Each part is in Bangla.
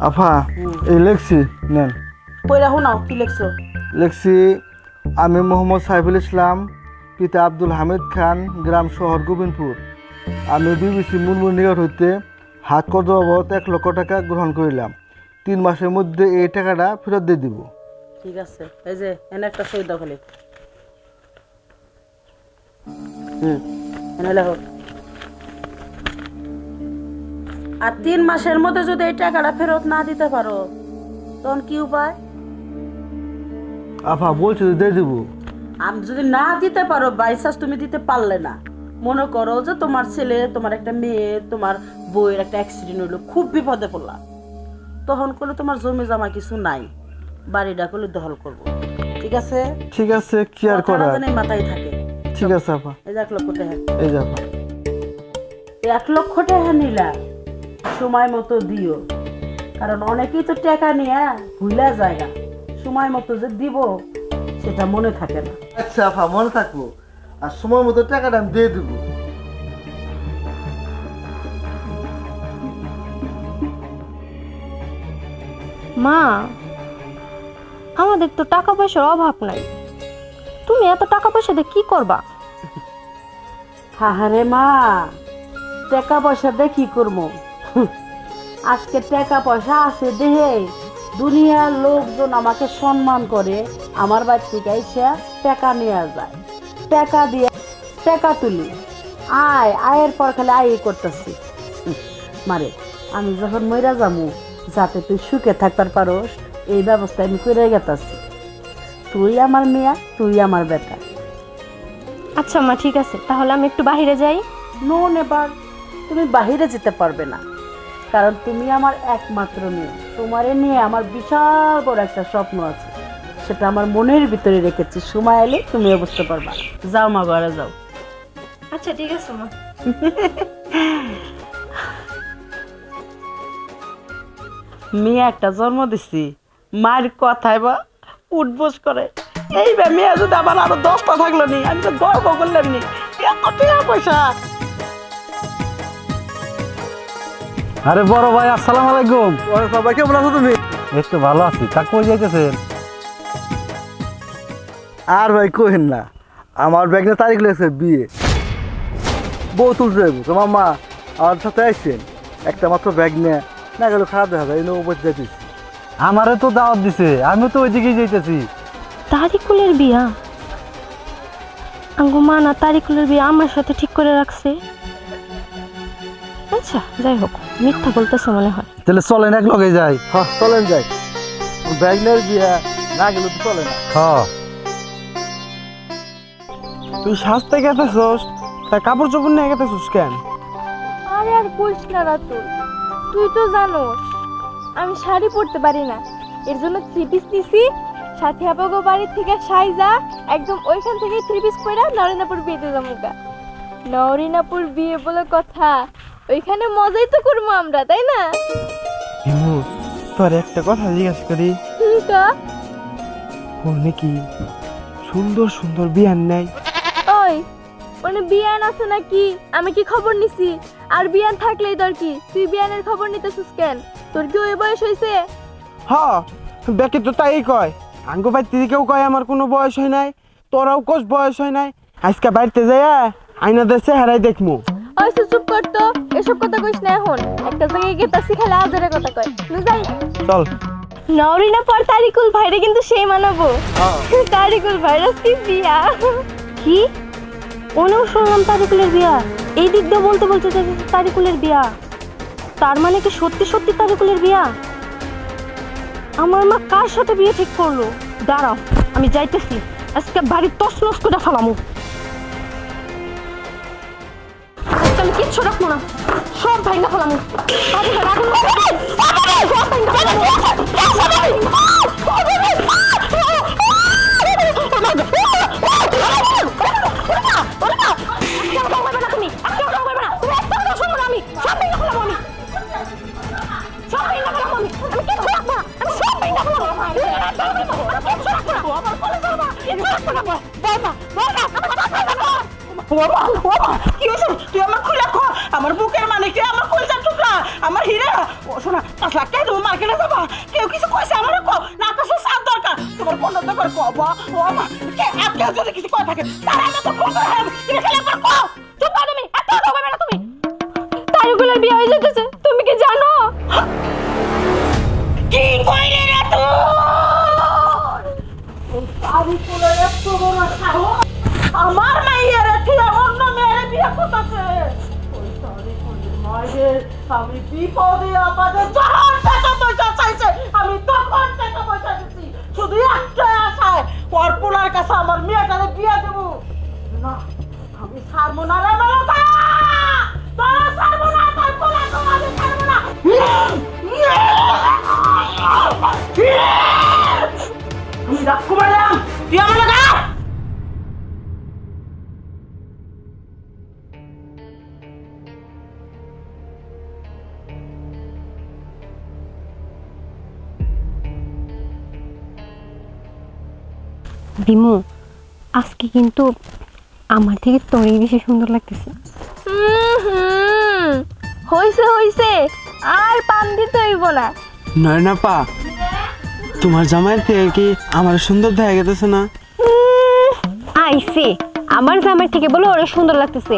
আফা এই লেখছি নেন। কইরা শোনাও কি লিখছো। লেখছি আমি মোহাম্মদ সাইফুল ইসলাম, পিতা আব্দুল হামিদ খান, গ্রাম শহর গোবিন্দপুর। আমি বিবিসি মুনমুন নিকট হইতে হাত কত বাবদ 1 লক্ষ টাকা গ্রহণ করিলাম। 3 মাসের মধ্যে এই টাকাটা ফেরত দিয়ে দিব। ঠিক আছে, এই যে এনে একটা সই দাও খালি। এনে লেখো। আর 3 মাসের মধ্যে যদি এই টাকাটা ফেরত না দিতে পারো তখন কি উপায়? আফা বলছি তো দিয়ে দিব। আমি যদি না দিতে পারো, বাইচান্স তুমি দিতে পারলে না, মনে করো যে তোমার ছেলে, তোমার একটা মেয়ে, তোমার বউয়ের একটা অ্যাক্সিডেন্ট হইলো, খুব বিপদে পড়লা, তখন করলে তোমার জমি জমা কিছু নাই, বাড়িটা করলে দখল করবো। ঠিক আছে? ঠিক আছে, কি আর করা। মাথায় থাকে। ঠিক আছে আপা। এই যে 1 লক্ষ টাকা। এই যে আপা 1 লক্ষ টাকা নিলা, সময় মতো দিও, কারণ অনেকেই তো টাকা নিয়ে ভুলা জায়গা, সময় মতো যে দিব সেটা মনে থাকে না। আচ্ছা আপা, মনে থাকবো, আর সময় মতো টাকাটা আমি দিয়ে দিব। মা, আমাদের তো টাকা পয়সার অভাব নাই, তুমি এত টাকা পয়সা দিয়ে কি করবা? হাহারে মা, টাকা পয়সা দিয়ে কি করবো? আজকে টাকা পয়সা আছে দেহে দুনিয়ার লোকজন আমাকে সম্মান করে, আমার বাড়ি থেকে এসে টাকা নিয়ে যায়, টাকা দিয়ে টাকা তুলি, আয়ের পর খালি আয় করতেছি। মারে, আমি যখন মইরা যাবো যাতে তুই সুখে থাকতে পারোস এই ব্যবস্থা আমি করে গেতাছি। তুই আমার মেয়া, তুই আমার বেটা। আচ্ছা মা, ঠিক আছে, তাহলে আমি একটু বাহিরে যাই। নো নেবার, তুমি বাহিরে যেতে পারবে না, কারণ তুমি আমার একমাত্র মেয়ে। তোমারে নিয়ে আমার বিশাল বড় একটা স্বপ্ন আছে, সেটা আমার মনের ভিতরে রেখেছি, সময় এলে তুমিও বুঝতে পারবা। যাও মা, ঘরে যাও। আচ্ছা ঠিক আছে মা। মেয়ে একটা জন্ম দিছি, মায়ের কথায় বা উঠবোস করে। এই মেয়ে যদি আমার আরো 10টা থাকলো নি, আমি তো গর্ব করলাম নি। কত পয়সা। আরে বড় ভাই, আসসালামু আলাইকুম। সবাই কেমন আছো তুমি? এই তো ভালো আছি। তা কই যাইতেছেন? আর ভাই কইেন না, আমার ব্যাগে তারিখ লেগেছে বিয়ে, বউ তুলতে যাবো। তোমার মা আমার সাথে আসছেন, একটা মাত্র ব্যাগ নিয়ে না গেল খারাপ দেখা যায়, এই নৌবত যাইতেছি। আমারে তো দাওয়াত দিছে, আমিও তো ওইদিকেই যাইতেছি। তারিকুলের বিয়া? আঙ্গু মা না তারিকুলের বিয়া আমার সাথে ঠিক করে রাখছে। আচ্ছা যাই হোক, মিথ্যা বলতেছে মনে হয়। তাহলে চলেন এক লগে যাই। হ্যাঁ চলেন যাই, ব্যাগ নিয়ে বিয়ে না গেলে তো চলে না। হ্যাঁ, তুই সাজতে গেতেছস, তা কাপড় চোপড় নিয়ে গেতেছস কেন? আরে আর বলিস না রাতুল, তুই তো জানোস আমি শাড়ি পরতে পারি না, এর জন্য 3 পিস নিছি। সাথে আপাগো বাড়ি থেকে সাইজা একদম ওইখান থেকে 3 পিস পরে নরিনাপুর বিয়েতে যাবো। নরিনাপুর বিয়ে বলে কথা, ওইখানে মজাই তো করবো আমরা, তাই না? হিমু, তোর একটা কথা জিজ্ঞাসা করি। নাকি সুন্দর সুন্দর বিয়ান নাই? ওই মানে বিয়ান আছে নাকি? আমি কি খবর নিছি? আর বিয়ান থাকলেই তোর কি? তুই বিয়ানের খবর নিতেছিস কেন? তোর কি ওই বয়স হয়েছে? হ্যাঁ, বেকে তো তাই কয়। আঙ্গো বাড়িতে কেউ কয় আমার কোনো বয়স হয় নাই, তোরাও কোস বয়স হয় নাই। আজকে বাড়িতে যাই আইনা দেশে হারাই দেখমু। ওই চুপ কর তো, এসব কথা কইস না এখন। একটা জায়গায় গেতাছি খালি আজের কথা কয়। যাই চল। নওরিনা পর তারিকুল ভাইরে কিন্তু সেই মানাবো। তারিকুল ভাইরাস কি বিয়া? কি ওনেও শুনলাম তারিকুলের বিয়া, এই দিক দিয়ে বলতে বলতে তারিকুলের বিয়া। তার মানে কি সত্যি সত্যি তারিকুলের বিয়া? আমার মা কার সাথে বিয়ে ঠিক করলো? দাঁড়াও, আমি যাইতেছি, আজকে বাড়ি তছনছ করে ফেলামু। আমি কিচ্ছু রাখবো না, সব ভাঙা ফেলামু। তুই আমার খুলে আমার বুকের মানে কি? আমার কলজার টুকরা, আমার হীরা। শোনা, 5 লাখ টাকা তুমি মার্কেটে যাবা কেউ কিছু কইছে আমার কো না কাছে সাথ দরকার তোমার কোন দরকার কবা ও মা কে আজকে যদি কিছু কথা থাকে তারা আমি তো ফোন করে তুমি খেলা কর কো চুপ করো তুমি এত কথা বলবে না তুমি তারিকুলের বিয়ে হয়ে যেতেছে তুমি কি জানো? কি কইলে রে তুই তারিকুলের এত বড় সাহস আমার মাইয়ের তুই অন্য মেয়ের বিয়ে করতেছে ওই তারিকুলের মায়ের আমি বিপদে আপদে যখন টাকা পয়সা চাইছে আমি তখন টাকা পয়সা দিচ্ছি শুধু একটা আশায় ওর পোলার কাছে আমার মেয়েটারে বিয়ে দেবো না আমি ছাড়বো না রে মালতা তোরা ছাড়বো না তোর পোলাকে আমি ছাড়বো না আমি রাগ কমাইলাম তুই আমার লাগা দিমু আজকে কিন্তু আমার থেকে তোরই বেশি সুন্দর লাগতেছে। হইছে হইছে আর পান দিতে হইব না। নয় না পা তোমার জামাইয়ের থেকে কি আমার সুন্দর দেখা গেতেছে না? আইসে আমার জামাই থেকে বলে ওরে সুন্দর লাগতেছে।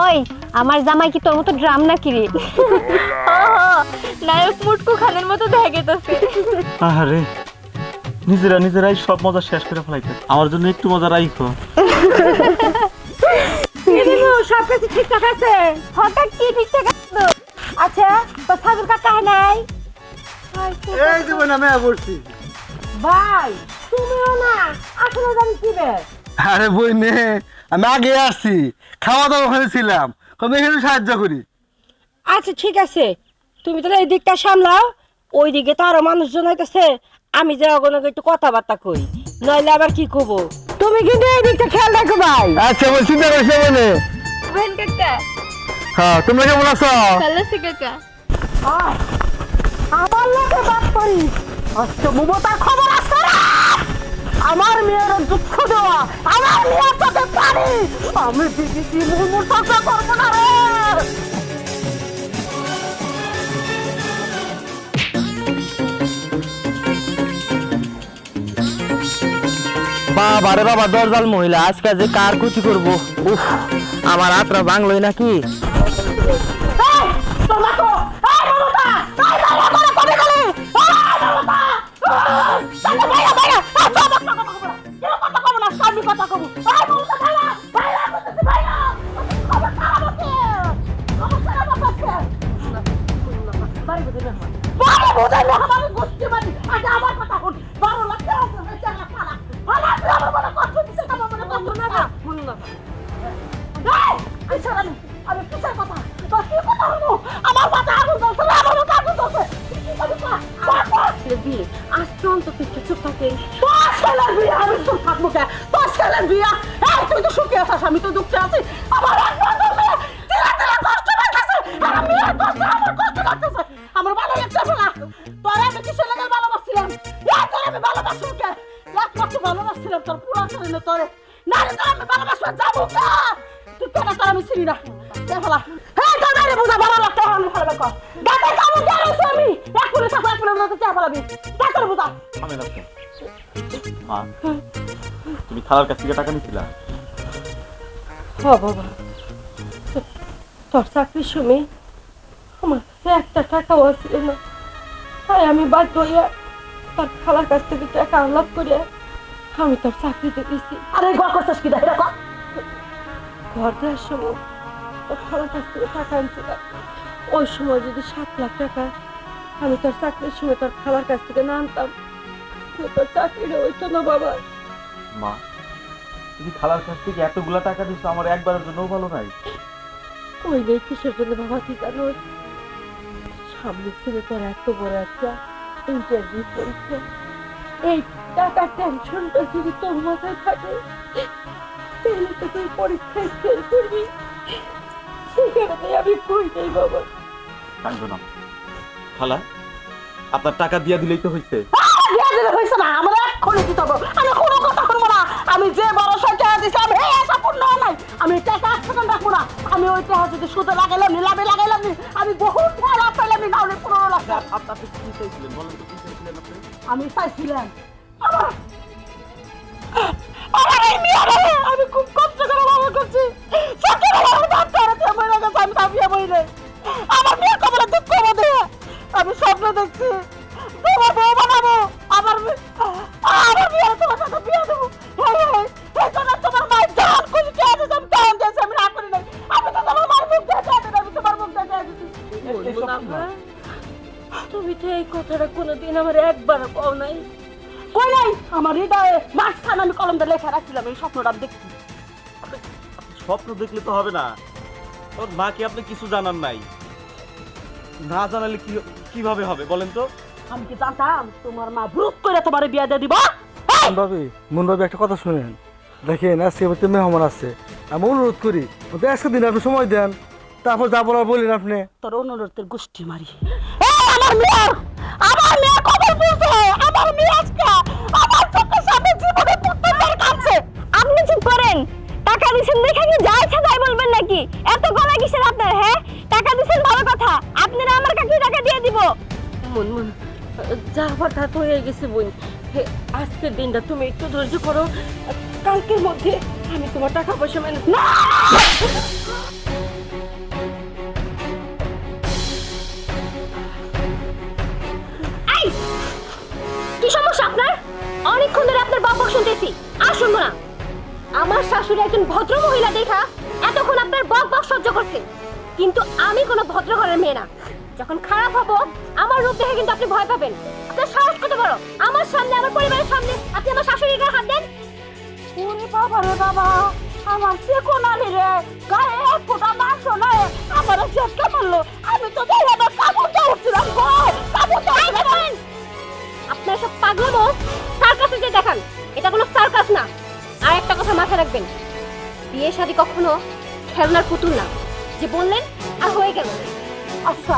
ওই আমার জামাই কি তোর মতো ড্রাম নাকি রে? নায়ক মুটকু খানের মতো দেখা গেতেছে। আরে নিজেরাই সব মজা শেষ করে ফেলাইতে, আমার জন্য একটু মজা রাখো। সব কিছু ঠিকঠাক আছে? হঠাৎ কি ঠিকঠাক আছে? আচ্ছা তো সাজুর কাকা নাই? এই দেব না আমি বলছি ভাই তুমিও না আসলে জানি কি রে আরে বই নে আমি আগে আসছি খাওয়া দাওয়া ওখানে ছিলাম কবে এখানে সাহায্য করি আচ্ছা ঠিক আছে তুমি তাহলে এই দিকটা সামলাও ওই দিকে তো আরো মানুষজন হইতেছে আমি যে অগণকে একটু কথাবার্তা কই নইলে আবার কি করবো তুমি কিন্তু এই দিকটা খেয়াল রাখো ভাই আচ্ছা বল চিন্তা করিস না বলে ভেন কাকা হ্যাঁ তোমরা কেমন আছো ভালো আছি কাকা। আমার লোকে বাদ করি আচ্ছা মমতার খবর আছে আমার মেয়ের দুঃখ দেওয়া আমার মেয়ের সাথে পারি আমি দিদি মুরমুর কথা করবো না রে বাবা রে বাবা দরজাল মহিলা আজকে যে কার কুচি করবো উফ আমার আত্রা বাংলোই নাকি আজকে অন্তত একটু চুপ থাকে আমি চুপ থাকবো কে তোর ছেলের বিয়া তুই তো সুখে আছিস আমি তো দুঃখে আছি আমার আমার ভালো লাগতেছে না তোর আমি কিসের লাগে ভালোবাসছিলাম আমি ভালোবাসলাম কে একমাত্র ভালোবাসছিলাম তোর পুরা শরীরে তোরে না তোর আমি ভালোবাসলাম যাবো কে তুই কেন তোর আমি চিনি না ফেলা হ্যাঁ তোর বাইরে বোঝা ভালো লাগতো আমি ফেলবে কর গাতে কামড় দিয়েছি আমি এক মিনিট থাকবো এক মিনিট চা ফেলাবি তা তোর বোঝা আমি লাগতো মা তুমি খালার কাছ থেকে টাকা নিছিলা? ও বাবা তোর চাকরির সময় আমার একটা টাকাও ছিল না তাই আমি বাধ্য হইয়া তোর খালার কাছ থেকে টাকা আহ্লাদ করে আমি তোর চাকরিতে দিছি আরে ঘর করছিস কি দেখে ঘর দেওয়ার সময় তোর খালার কাছ থেকে টাকা আনছিলাম ওই সময় যদি 7 লাখ টাকা আমি তোর চাকরির সময় তোর খালার কাছ থেকে না আনতাম তোর চাকরিটা হইতো না বাবা মা তুমি খালার কাছ থেকে এতগুলা টাকা দিছো, আমার একবারের জন্যও ভালো নাই। ওই নেই কিসের জন্য বাবা কি জানো সামনে ছিল তোর এত বড় একটা ইন্টারভিউ পরীক্ষা এই টাকার টেনশনটা যদি তোর মাথায় থাকে তাহলে তো তুই পরীক্ষায় ফেল করবি সেখানে আমি কই যাই বাবা কাঁদো না খালা, আপনার টাকা দিয়া দিলেই তো হইছে। হয়েছে না আমার এক্ষুনি দিতে হবে আমি কোনো কথা করবো না আমি যে ভরসা টাকা দিছি আমি এই আশা পূর্ণ হয় নাই। আমি টাকা 1 সেকেন্ড রাখবো না। আমি ওই টাকা যদি সুদে লাগাইলাম নি, লাভে লাগাইলাম নি, আমি বহুত লাভ পাইলাম না হলে 15 লাখ টাকা। আপনি কি চাইছিলেন বলেন তো, কি চাইছিলেন আপনি? আমি চাইছিলাম আমার এই মেয়েরা আমি খুব কষ্ট করে বাবা করছি। সত্যি আমার বাপ ধরেছে মরে গেছে, আমি ভাবিয়া বইলে আমার মেয়ে কবলে দুঃখ বোধে আমি স্বপ্ন দেখছি তোমার বউ বানাবো, আমার মেয়ে তোমার সাথে বিয়ে দেবো। এই জন্য তোমার মায়ের জান খুশি কে আছে আমি জান দিয়েছি, আমি না করি নাই। আমি তো তোমার মায়ের মুখ দেখে আছি, আমি তোমার মুখ দেখে আছি। তুমি তো এই কথাটা কোনোদিন আমার একবার কও নাই। কই নাই, আমার হৃদয়ে মাঝখানে আমি কলমটা লেখা রাখছিলাম এই স্বপ্নটা আমি দেখছি। স্বপ্ন দেখলে তো হবে না, ওর মাকে আপনি কিছু জানান নাই, না জানালে কিভাবে হবে বলেন তো? আমি কি জানতাম তোমার মা ভুল করে তোমার বিয়ে দিয়ে দিব? মুনবাবি একটা কথা শুনেন, দেখেন আজকে বাড়িতে মেহমান আছে, আমি অনুরোধ করি ওদের 1 দিন আপনি সময় দেন, তারপর যা বলার বলেন আপনি। তোর অনুরোধের গোষ্ঠী মারি। আমার মেয়ে কবর পড়ছে, আমার মেয়ে আজকে আমার চোখের সামনে জীবনে পুত্রের কাছে। আপনি চুপ করেন। টাকা দিছেন দেখে কি যা ইচ্ছা তাই বলবেন নাকি? এত গলা কিসের আপনার? হ্যাঁ, টাকা দিছেন ভালো কথা, আপনারা আমার কাছে টাকা দিয়ে দিব। মন যা হঠাৎ হয়ে গেছে বোন, আজকের দিনটা তুমি একটু ধৈর্য করো, কালকের মধ্যে আমি তোমার টাকা পয়সা মেনে না। কি সমস্যা আপনার? অনেকক্ষণ ধরে আপনার বক বক শুনতেছি, আর শুনবো না। আমার শাশুড়ি একজন ভদ্র মহিলা দেখা এতক্ষণ আপনার বক বক সহ্য করছে, কিন্তু আমি কোনো ভদ্র ঘরের মেয়ে না। যখন খারাপ হবো আমার রূপ দেখে কিন্তু আপনি ভয় পাবেন। আপনার সাহস কত বড়, আমার সামনে, আমার পরিবারের সামনে আপনি আমার শাশুড়ির গায়ে হাত দেন? ওরে বাবা রে বাবা, আমার সে কোনালি রে, গায়ে এক ফোঁটা মাংস নাই, আমার চেষ্টা মারলো। আমি তো দেখে না কাপড়টা উঠছিলাম গো, কাপড়টা উঠছিলাম। আপনার সব পাগলামো সার্কাসে যে দেখান, এটা কোনো সার্কাস না। আর একটা কথা মাথায় রাখবেন, বিয়ে শাদী কখনো খেলনার পুতুল না, যে বললেন আর হয়ে গেল। আচ্ছা,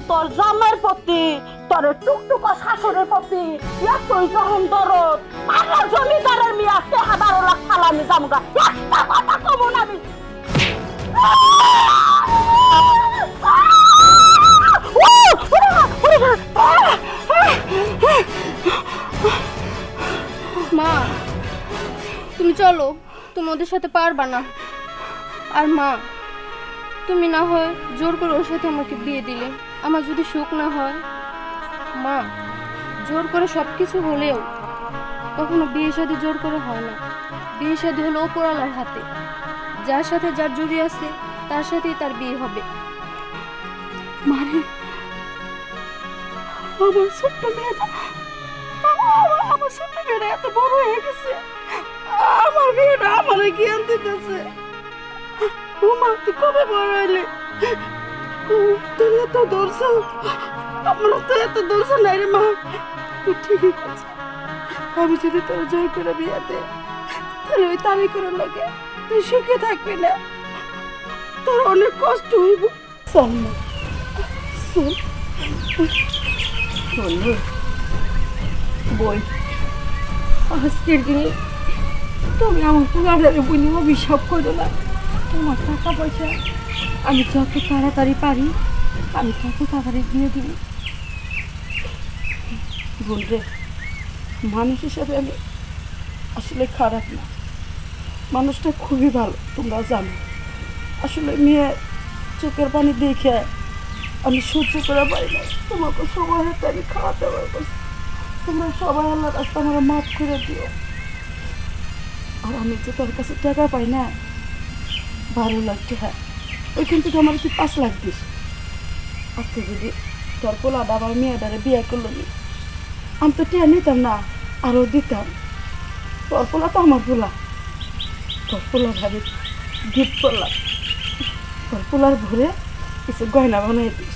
তোর জামাইয়ের প্রতি, তোর টুকটুকা শাশুড়ের প্রতি এতই যখন দরদ, আমার জমিদারের মেয়ে 12 লাখ সালামি জামগা, একটা কথা কমন আমি। মা, তুমি চলো, তুমি ওদের সাথে পারবা না। আর মা, তুমি না হয় জোর করে ওর সাথে আমাকে বিয়ে দিলে, আমার যদি সুখ না হয়। মা, জোর করে সব কিছু হলেও কখনো বিয়ে শাদী জোর করে হয় না। বিয়ে শাদী হলো ওপরওয়ালার হাতে, যার সাথে যার জড়িয়ে আছে তার সাথেই তার বিয়ে হবে। মানে আমার ছোট্ট মেয়েটা, আমার ছোট্ট মেয়েটা এত বড় হয়ে গেছে, আমার মেয়েটা আমার জ্ঞান দিতেছে। ও মা, তুই কবে বড় হইলে? তুই এত দর্শ, আমার তো এত দর্শ নাই রে মা। তুই ঠিকই করছিস, আমি যদি তোর জোর করে বিয়ে দে, তাহলে ওই তারিখ করে লাগে তুই সুখে থাকবি না, তোর অনেক কষ্ট হইব। চল না, চল। বলবো বই, আজকের দিনে তুমি আমার পুরাটারে বলি অভিশাপ করো না। তোমার টাকা পয়সা আমি যত তাড়াতাড়ি পারি আমি তত তাড়াতাড়ি দিয়ে দিব। বলবে মানুষ হিসাবে আমি আসলে খারাপ না, মানুষটা খুবই ভালো, তোমরা জানো। আসলে মেয়ে চোখের পানি দেখে আমি সহ্য করে পারি না, তোমাকে সবার হাতে আমি খাওয়াতে পারবো। তোমরা সবাই আল্লাহ রাস্তা আমার মাফ করে দিও। আর আমি যে তোর কাছে টাকা পাই না, 12 লাখ টাকা, ওইখান থেকে আমার কি 5 লাখ দিস। আজকে যদি তোর পোলাটা আবার মেয়েটারে বিয়ে করলো, আমি তো টিয়া নিতাম না, আরও দিতাম। তোর পোলা তো আমার পোলা, তোর পোলা ভাবি গিফট করলাম, তোর পোলার ভরে কিছু গয়না বানাই দিস।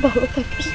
ভালো থাকিস।